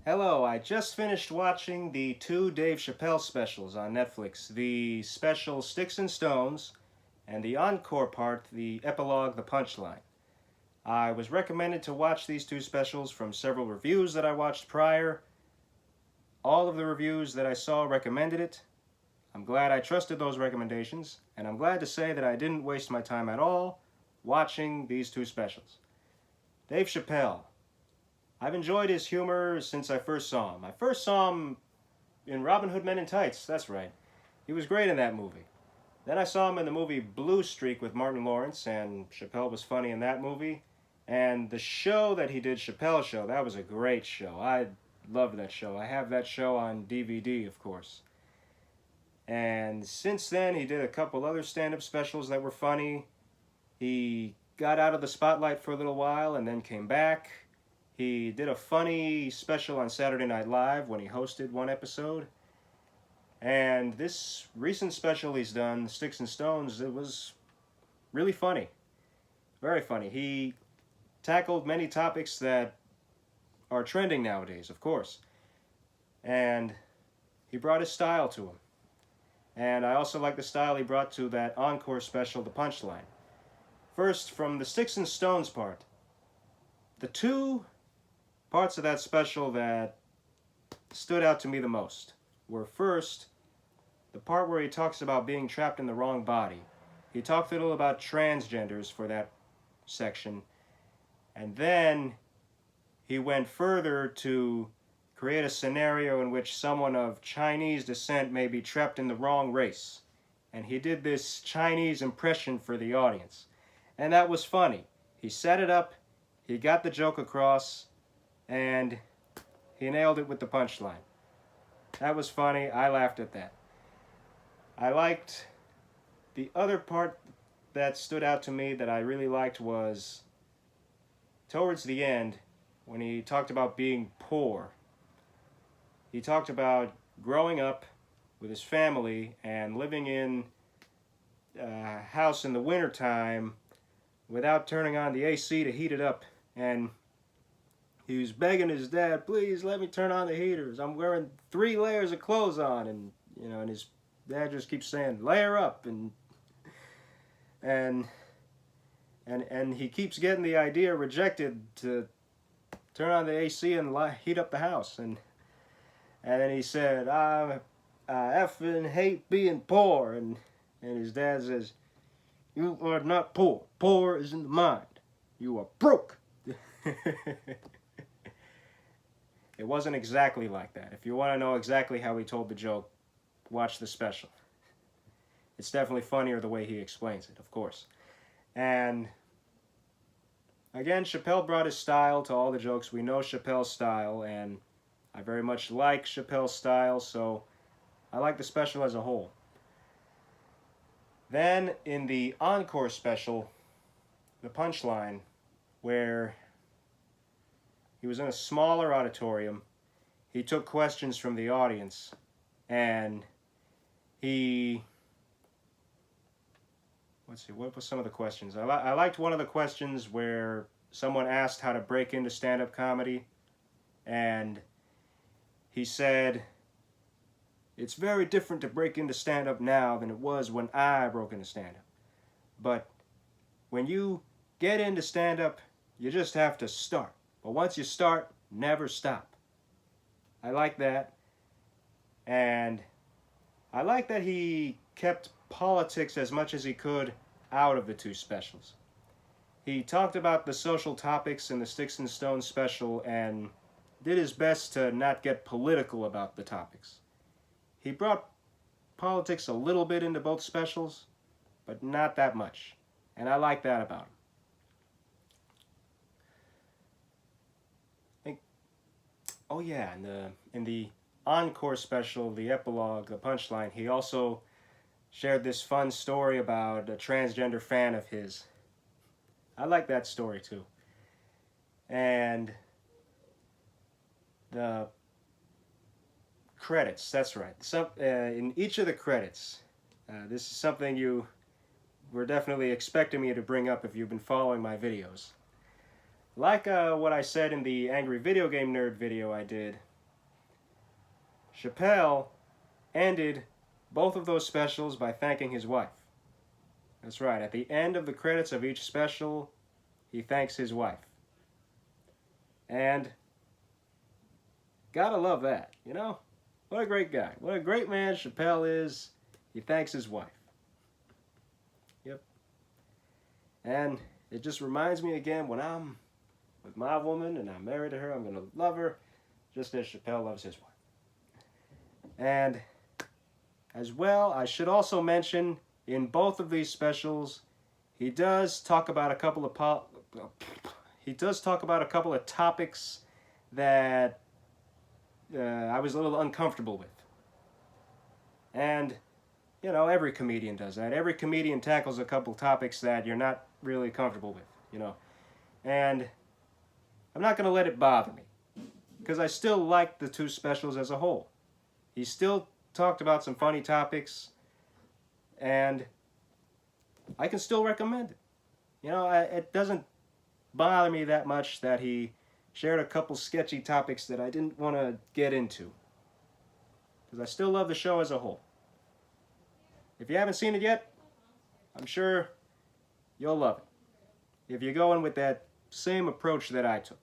Hello, I just finished watching the two Dave Chappelle specials on Netflix. The special Sticks and Stones and the encore part, the Epilogue, the Punchline. I was recommended to watch these two specials from several reviews that I watched prior. All of the reviews that I saw recommended it. I'm glad I trusted those recommendations, and I'm glad to say that I didn't waste my time at all watching these two specials. Dave Chappelle. I've enjoyed his humor since I first saw him. I first saw him in Robin Hood Men in Tights, that's right. He was great in that movie. Then I saw him in the movie Blue Streak with Martin Lawrence, and Chappelle was funny in that movie. And the show that he did, Chappelle Show, that was a great show. I loved that show. I have that show on DVD, of course. And since then, he did a couple other stand-up specials that were funny. He got out of the spotlight for a little while and then came back. He did a funny special on Saturday Night Live when he hosted one episode. And this recent special he's done, Sticks and Stones, it was really funny. Very funny. He tackled many topics that are trending nowadays, of course. And he brought his style to him. And I also like the style he brought to that Encore Special, the Punchline. First, from the Sticks and Stones part. The two parts of that special that stood out to me the most were, first, the part where he talks about being trapped in the wrong body. He talked a little about transgenders for that section, and then he went further to create a scenario in which someone of Chinese descent may be trapped in the wrong race. And he did this Chinese impression for the audience. And that was funny. He set it up, he got the joke across, and he nailed it with the punchline. That was funny. I laughed at that. I liked the other part that stood out to me that I really liked was towards the end when he talked about being poor. He talked about growing up with his family and living in a house in the wintertime without turning on the AC to heat it up, and he was begging his dad, please let me turn on the heaters. I'm wearing 3 layers of clothes on. And, and his dad just keeps saying, layer up. And he keeps getting the idea rejected to turn on the AC and heat up the house. And then he said, I effing hate being poor. And his dad says, you are not poor. Poor is in the mind. You are broke. It wasn't exactly like that. If you want to know exactly how he told the joke, watch the special. It's definitely funnier the way he explains it, of course. And again, Chappelle brought his style to all the jokes. We know Chappelle's style, and I very much like Chappelle's style, so I like the special as a whole. Then in the Encore Special, the Punchline, where he was in a smaller auditorium, he took questions from the audience, and what was some of the questions? I liked one of the questions where someone asked how to break into stand-up comedy, and he said, it's very different to break into stand-up now than it was when I broke into stand-up. But when you get into stand-up, you just have to start. But once you start, never stop. I like that. And I like that he kept politics as much as he could out of the two specials. He talked about the social topics in the Sticks and Stones special and did his best to not get political about the topics. He brought politics a little bit into both specials, but not that much. And I like that about him. Oh yeah, in the Encore Special, the Epilogue, the Punchline, he also shared this fun story about a transgender fan of his. I like that story too. And the credits, that's right. In each of the credits, this is something you were definitely expecting me to bring up if you've been following my videos. Like what I said in the Angry Video Game Nerd video I did, Chappelle ended both of those specials by thanking his wife. That's right, at the end of the credits of each special, he thanks his wife. And gotta love that, you know? What a great guy. What a great man Chappelle is. He thanks his wife. Yep. And it just reminds me again, when I'm with my woman and I'm married to her, I'm going to love her just as Chappelle loves his wife. And as well, I should also mention, in both of these specials, he does talk about a couple of topics that I was a little uncomfortable with. And, you know, every comedian does that. Every comedian tackles a couple topics that you're not really comfortable with, you know. And I'm not going to let it bother me, because I still like the two specials as a whole. He still talked about some funny topics, and I can still recommend it. You know, it doesn't bother me that much that he shared a couple sketchy topics that I didn't want to get into, because I still love the show as a whole. If you haven't seen it yet, I'm sure you'll love it if you're going with that same approach that I took.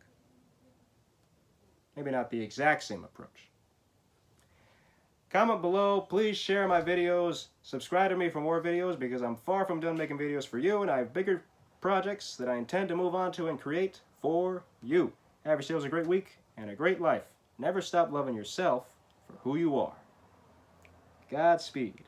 Maybe not the exact same approach. Comment below, please share my videos, subscribe to me for more videos, because I'm far from done making videos for you, and I have bigger projects that I intend to move on to and create for you. Have yourselves a great week and a great life. Never stop loving yourself for who you are. Godspeed.